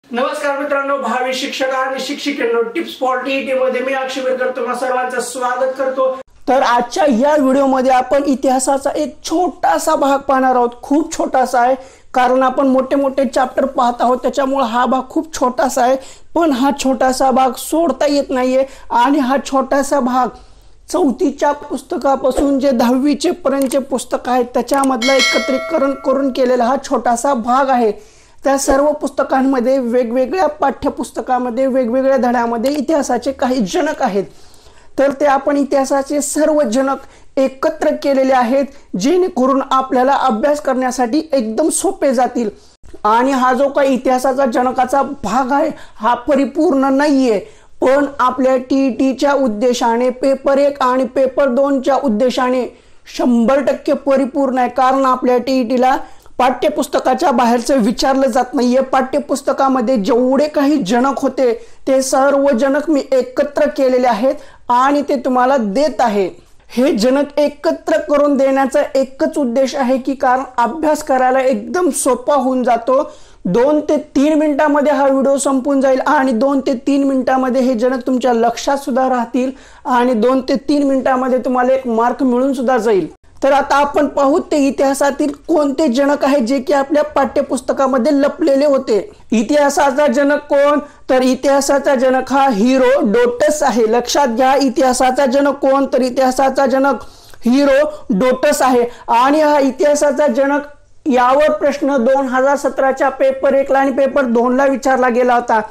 नमस्कार मित्रांनो, भावी शिक्षक आणि शिक्षिकांनो, टिप्स फॉर टीईटी मध्ये मी अक्षय तुम्हा सर्वांचं स्वागत करतो। तर आजच्या या व्हिडिओमध्ये आपण इतिहासाचा एक छोटासा भाग पाहणार आहोत। खूप छोटासा आहे कारण आपण मोठे मोठे चॅप्टर पाहत आहोत, त्याच्यामुळे हा भाग खूप छोटासा आहे। पण हा छोटासा भाग सोडता येत नाहीये आणि हा छोटासा भाग चौथीच्या पुस्तकापासून जे 10वीचे पर्यंतचे पुस्तक आहे त्याच्यामधलं एकत्रीकरण करून केलेला हा छोटासा भाग आहे। त्या सर्व पुस्तकांमध्ये वेगवेगळ्या पाठ्यपुस्तकामध्ये वेगवेगळ्या धड्यामध्ये इतिहासाचे काही जनक आहेत। तर ते आपण इतिहासाचे सर्व जनक एकत्र केलेले आहेत, जेणेकरून आपल्याला अभ्यास करण्यासाठी एकदम सोपे जातील। आणि हा जो काही इतिहासाचा जनकाचा भाग आहे हा परिपूर्ण नाहीये, पण आपल्या टीईटीच्या उद्देशाने पेपर 1 आणि पेपर 2च्या उद्देशाने 100% परिपूर्ण आहे। कारण आपल्या टीईटीला पाठ्यपुस्तकाच्या बाहेरचं विचारलं जात नाहीये। पाठ्यपुस्तकामध्ये जेवढे काही जनक होते ते सर्व जनक मी एकत्र केलेले आहेत आणि ते तुम्हाला देत आहे। हे जनक एकत्र करून देण्याचा एकच उद्देश आहे की कारण अभ्यास करायला एकदम सोपा होऊन जातो। 2 ते 3 मिनिटांमध्ये हा व्हिडिओ संपून जाईल आणि 2 ते 3 मिनिटांमध्ये हे जनक तुमच्या लक्षात सुद्धा राहतील आणि 2 ते 3 मिनिटांमध्ये तुम्हाला एक मार्क मिळून सुद्धा जाईल। तर आता आपण पाहू ते इतिहासातील कोणते जनक आहेत जे की आपल्या पाठ्यपुस्तकामध्ये लपलेले होते। इतिहासाचा जनक कोण? तर इतिहासाचा जनक हा हिरोडोटस आहे। लक्षात घ्या, इतिहासाचा जनक कोण? तर इतिहासाचा जनक हिरोडोटस आहे। आणि हा इतिहासाचा जनक यावर प्रश्न 2017च्या पेपर 1 आणि पेपर 2ला विचारला गेला होता।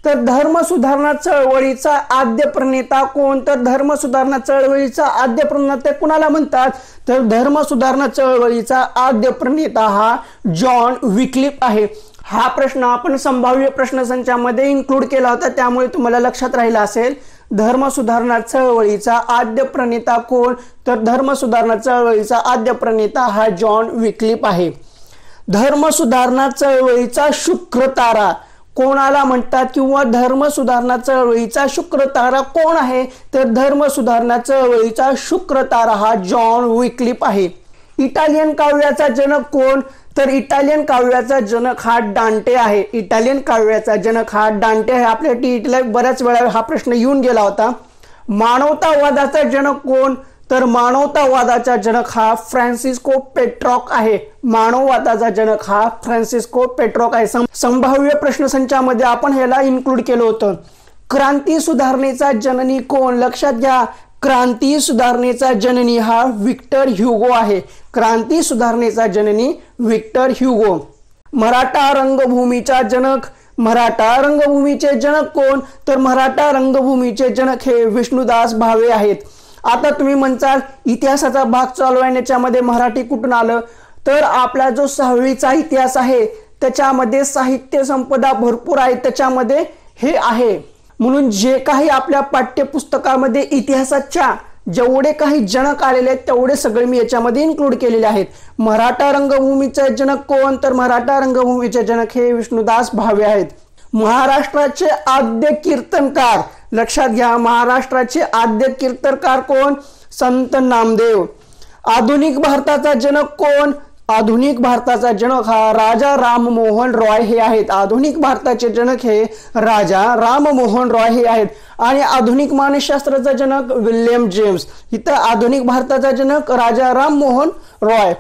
तर धर्म सुधारणा चळवळीचा आद्य प्रणेता कोण? तर धर्म सुधारणा चळवळीचा आद्य प्रणेता कुणाला म्हणतात? तर धर्म सुधारणा चळवळीचा आद्य प्रणेता हा जॉन विक्लिफ आहे। हा प्रश्न आपण संभाव्य प्रश्नसंचामध्ये इन्क्लूड केला होता, त्यामुळे तुम्हाला लक्षात राहिला असेल। धर्म सुधारणा चळवळीचा आद्य प्रणेता कोण? तर धर्म सुधारणा चळवळीचा आद्य प्रणेता हा जॉन विक्लिफ आहे। धर्म सुधारणा चळवळीचा शुक्र तारा कोणाला म्हणतात किंवा धर्म सुधारणा चळवळीचा शुक्र तारा कोण आहे? तर धर्म सुधारणा चळवळीचा शुक्र तारा हा जॉन विक्लिफ आहे। इटालियन काव्याचा जनक कोण? तर इटालियन काव्याचा जनक हा डांटे आहे। इटालियन काव्याचा जनक हा डांटे आहे। आपल्या टीईटीला बऱ्याच वेळा हा प्रश्न येऊन गेला होता। मानवतावादाचा जनक कोण? तर मानवतावादाचा जनक हा फ्रान्सिस्को पेट्रॉक आहे। मानववादाचा जनक हा फ्रान्सिस्को पेट्रॉक आहे। संभाव्य प्रश्नसंचामध्ये आपण ह्याला इन्क्लूड केलं होतं। क्रांती सुधारणेचा जननी कोण? लक्षात घ्या, क्रांती सुधारणेचा जननी हा विक्टर ह्युगो आहे। क्रांती सुधारणेचा जननी विक्टर ह्युगो। मराठा रंगभूमीचा जनक, मराठा रंगभूमीचे जनक कोण? तर मराठा रंगभूमीचे जनक हे विष्णुदास भावे आहेत। आता तुम्ही म्हणताल इतिहासाचा भाग चालू आहे, याच्यामध्ये मराठी कुठून आलं? तर आपला जो 6वीचा इतिहास आहे त्याच्यामध्ये साहित्य संपदा भरपूर आहे, त्याच्यामध्ये हे आहे। म्हणून जे काही आपल्या पाठ्यपुस्तकामध्ये इतिहासाच्या जेवढे काही जनक आलेले आहेत तेवढे सगळे मी याच्यामध्ये इन्क्लूड केलेले आहेत। मराठा रंगभूमीचे जनक कोण? तर मराठा रंगभूमीचे जनक हे विष्णुदास भावे आहेत। महाराष्ट्राचे आद्य कीर्तनकार, लक्षात घ्या, महाराष्ट्राचे आद्य कीर्तनकार कोण? संत नामदेव। आधुनिक भारताचा जनक कोण? आधुनिक भारताचा जनक हा राजा राममोहन रॉय हे आहेत। आधुनिक भारताचे जनक हे राजा राममोहन रॉय हे आहेत। आणि आधुनिक मानसशास्त्राचा जनक विल्यम जेम्स। इथं आधुनिक भारताचा जनक राजा राममोहन रॉय।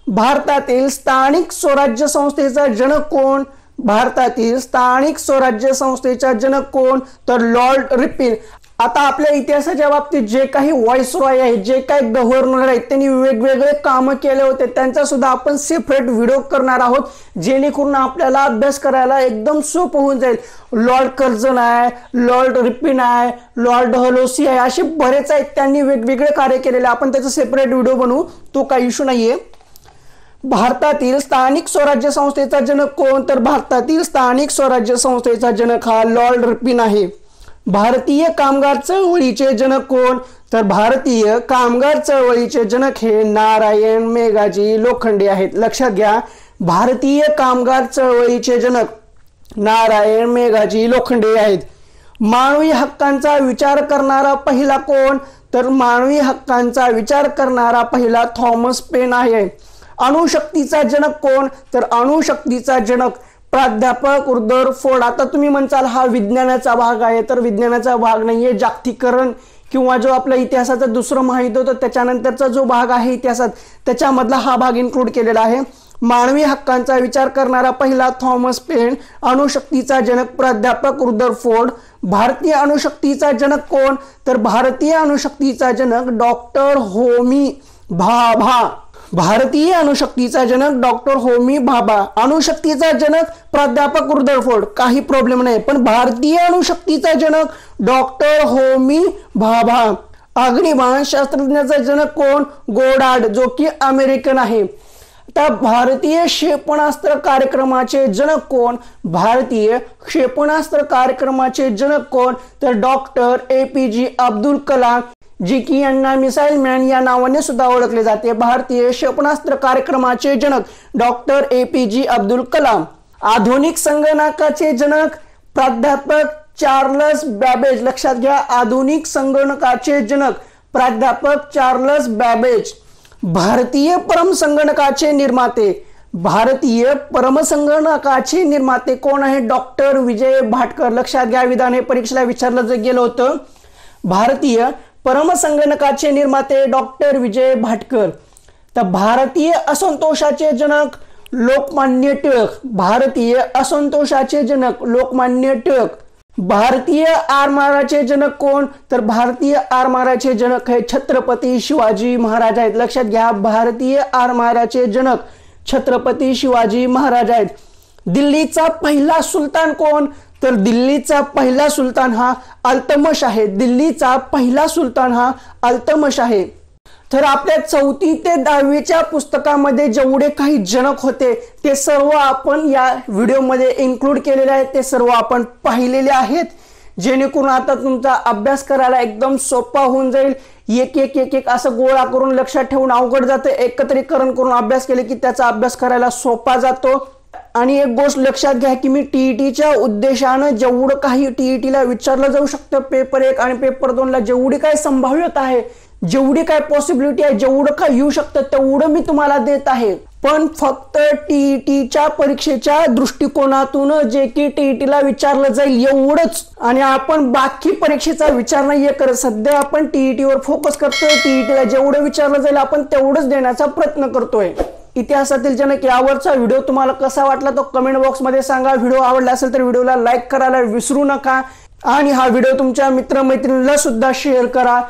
भारतातील स्थानिक स्वराज्य संस्थेचा जनक कोण? भारतातील स्थानिक स्वराज्य संस्थेचा जनक कोण? तर लॉर्ड रिपन। आता आपल्या इतिहासाच्या बाबतीत जे काही व्हाईसरॉय आहेत, जे काही गव्हर्नर आहेत, त्यांनी वेगवेगळे कामं केले होते, त्यांचा सुद्धा आपण सेपरेट व्हिडिओ करणार आहोत, जेणेकरून आपल्याला अभ्यास करायला एकदम सोपं होऊन जाईल। लॉर्ड कर्झन आहे, लॉर्ड रिपन आहे, लॉर्ड डलहौसी आहे, असे बरेच आहेत, त्यांनी वेगवेगळे कार्य केलेले। आपण त्याचा सेपरेट व्हिडिओ बनवू, तो काही इश्यू नाहीये। भारतातील स्थानिक स्वराज्य संस्थेचा जनक कोण? तर भारतातील स्थानिक स्वराज्य संस्थेचा जनक हा लॉर्ड रिपन आहे। भारतीय कामगार चळवळीचे जनक कोण? तर भारतीय कामगार चळवळीचे जनक हे नारायण मेघाजी लोखंडे आहेत। लक्षात घ्या, भारतीय कामगार चळवळीचे जनक नारायण मेघाजी लोखंडे आहेत। मानवी हक्कांचा विचार करणारा पहिला कोण? तर मानवी हक्कांचा विचार करणारा पहिला थॉमस पेन आहे। अणुशक्तीचा जनक कोण? तर अणुशक्तीचा जनक प्राध्यापक रुदरफोर्ड. आता तुम्ही म्हणसाल हा विज्ञानाचा भाग आहे, तर विज्ञानाचा भाग नाहीये. जागतिकीकरण किंवा जो आपल्या इतिहासाचा दुसरं महायुद्ध होतं त्याच्यानंतरचा जो भाग आहे इतिहासात, त्याच्यामधला हा भाग इन्क्लूड केलेला आहे. मानवी हक्कांचा विचार करणारा पहिला थॉमस पेन. अणुशक्तीचा जनक प्राध्यापक रुदरफोर्ड. भारतीय अणुशक्तीचा जनक कोण? तर भारतीय अणुशक्तीचा जनक डॉक्टर होमी भाभा. भारतीय अणुशक्तीचा जनक डॉक्टर होमी भाभा. अणुशक्तीचा जनक प्राध्यापक रुदरफोर्ड, काही प्रॉब्लेम नाही, पण भारतीय अणुशक्तीचा जनक डॉक्टर होमी भाभा. अग्निबाण शास्त्रज्ञाचा जनक कोण? गोडार्ड, जो की अमेरिकन आहे. आता भारतीय क्षेपणास्त्र कार्यक्रमाचे जनक कोण? भारतीय क्षेपणास्त्र कार्यक्रमाचे जनक कोण? तर डॉक्टर APJ अब्दुल कलाम, जे की यांना मिसाईल मॅन या नावाने सुद्धा ओळखले जाते. भारतीय क्षेपणास्त्र कार्यक्रमाचे जनक डॉक्टर APJ अब्दुल कलाम. आधुनिक संगणकाचे जनक प्राध्यापक चार्ल्स बॅबेज. लक्षात घ्या, आधुनिक संगणकाचे जनक प्राध्यापक चार्ल्स बॅबेज. भारतीय परमसंगणकाचे निर्माते. भारतीय परमसंगणकाचे निर्माते कोण आहे? डॉक्टर विजय भाटकर. लक्षात घ्या, विधान हे परीक्षेला विचारलं गेलं होतं. भारतीय परमसंगणकाचे निर्माते डॉक्टर विजय भाटकर. तर भारतीय असंतोषाचे जनक लोकमान्य टिळक. भारतीय असंतोषाचे जनक लोकमान्य टिळक. भारतीय आरमाराचे जनक कोण? तर भारतीय आरमाराचे जनक हे छत्रपती शिवाजी महाराज आहेत. लक्षात घ्या, भारतीय आरमाराचे जनक छत्रपती शिवाजी महाराज आहेत. दिल्लीचा पहिला सुलतान कोण? तर दिल्लीचा पहिला सुलतान हा अल्तमश आहे. दिल्लीचा पहिला सुलतान हा अल्तमश आहे. तर आपल्या 4थी ते 10वीच्या पुस्तकामध्ये जेवढे काही जनक होते ते सर्व आपण या व्हिडिओमध्ये इन्क्लूड केलेले आहेत. ते सर्व आपण पाहिलेले आहेत, जेणेकरून आता तुमचा अभ्यास करायला एकदम सोपा होऊन जाईल. एक एक एक एक असं गोळा करून लक्षात ठेवून अवघड जातं. एकत्रीकरण करून अभ्यास केले की त्याचा अभ्यास करायला सोपा जातो. आणि एक गोष्ट लक्षात घ्या की मी TETच्या उद्देशानं जेवढं काही TETला विचारलं जाऊ शकतं पेपर 1 आणि पेपर 2ला जेवढी काय संभाव्यता आहे, जेवढी काय पॉसिबिलिटी आहे, जेवढं काय येऊ शकतं तेवढं मी तुम्हाला देत आहे. पण फक्त TETच्या परीक्षेच्या दृष्टिकोनातून जे की TETला विचारलं जाईल एवढंच, आणि आपण बाकी परीक्षेचा विचार नाहीये करत. सध्या आपण TETवर फोकस करतोय. TETला जेवढं विचारलं जाईल आपण तेवढंच देण्याचा प्रयत्न करतोय. इतिहासातील जनक यावरचा व्हिडिओ तुम्हाला कसा वाटला तो कमेंट बॉक्समध्ये सांगा. व्हिडिओ आवडला असेल तर व्हिडिओला लाईक करायला विसरू नका आणि हा व्हिडिओ तुमच्या मित्रमैत्रिणींना सुद्धा शेअर करा.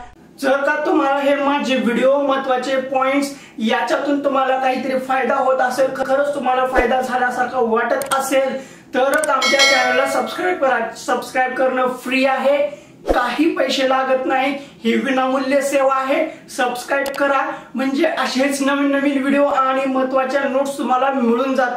जर का तुम्हाला हे माझे व्हिडिओ महत्त्वाचे पॉइंट्स याच्यातून तुम्हाला काहीतरी फायदा होत असेल, खरंच तुम्हाला फायदा झाल्यासारखं वाटत असेल, तरच आमच्या चॅनलला सबस्क्राईब करा. सबस्क्राईब करणं फ्री आहे, काही पैसे लागत नाही, ही विनामूल्य सेवा आहे. सबस्क्राईब करा म्हणजे असेच नवीन नवीन व्हिडिओ आणि महत्त्वाच्या नोट्स तुम्हाला मिळून जातील.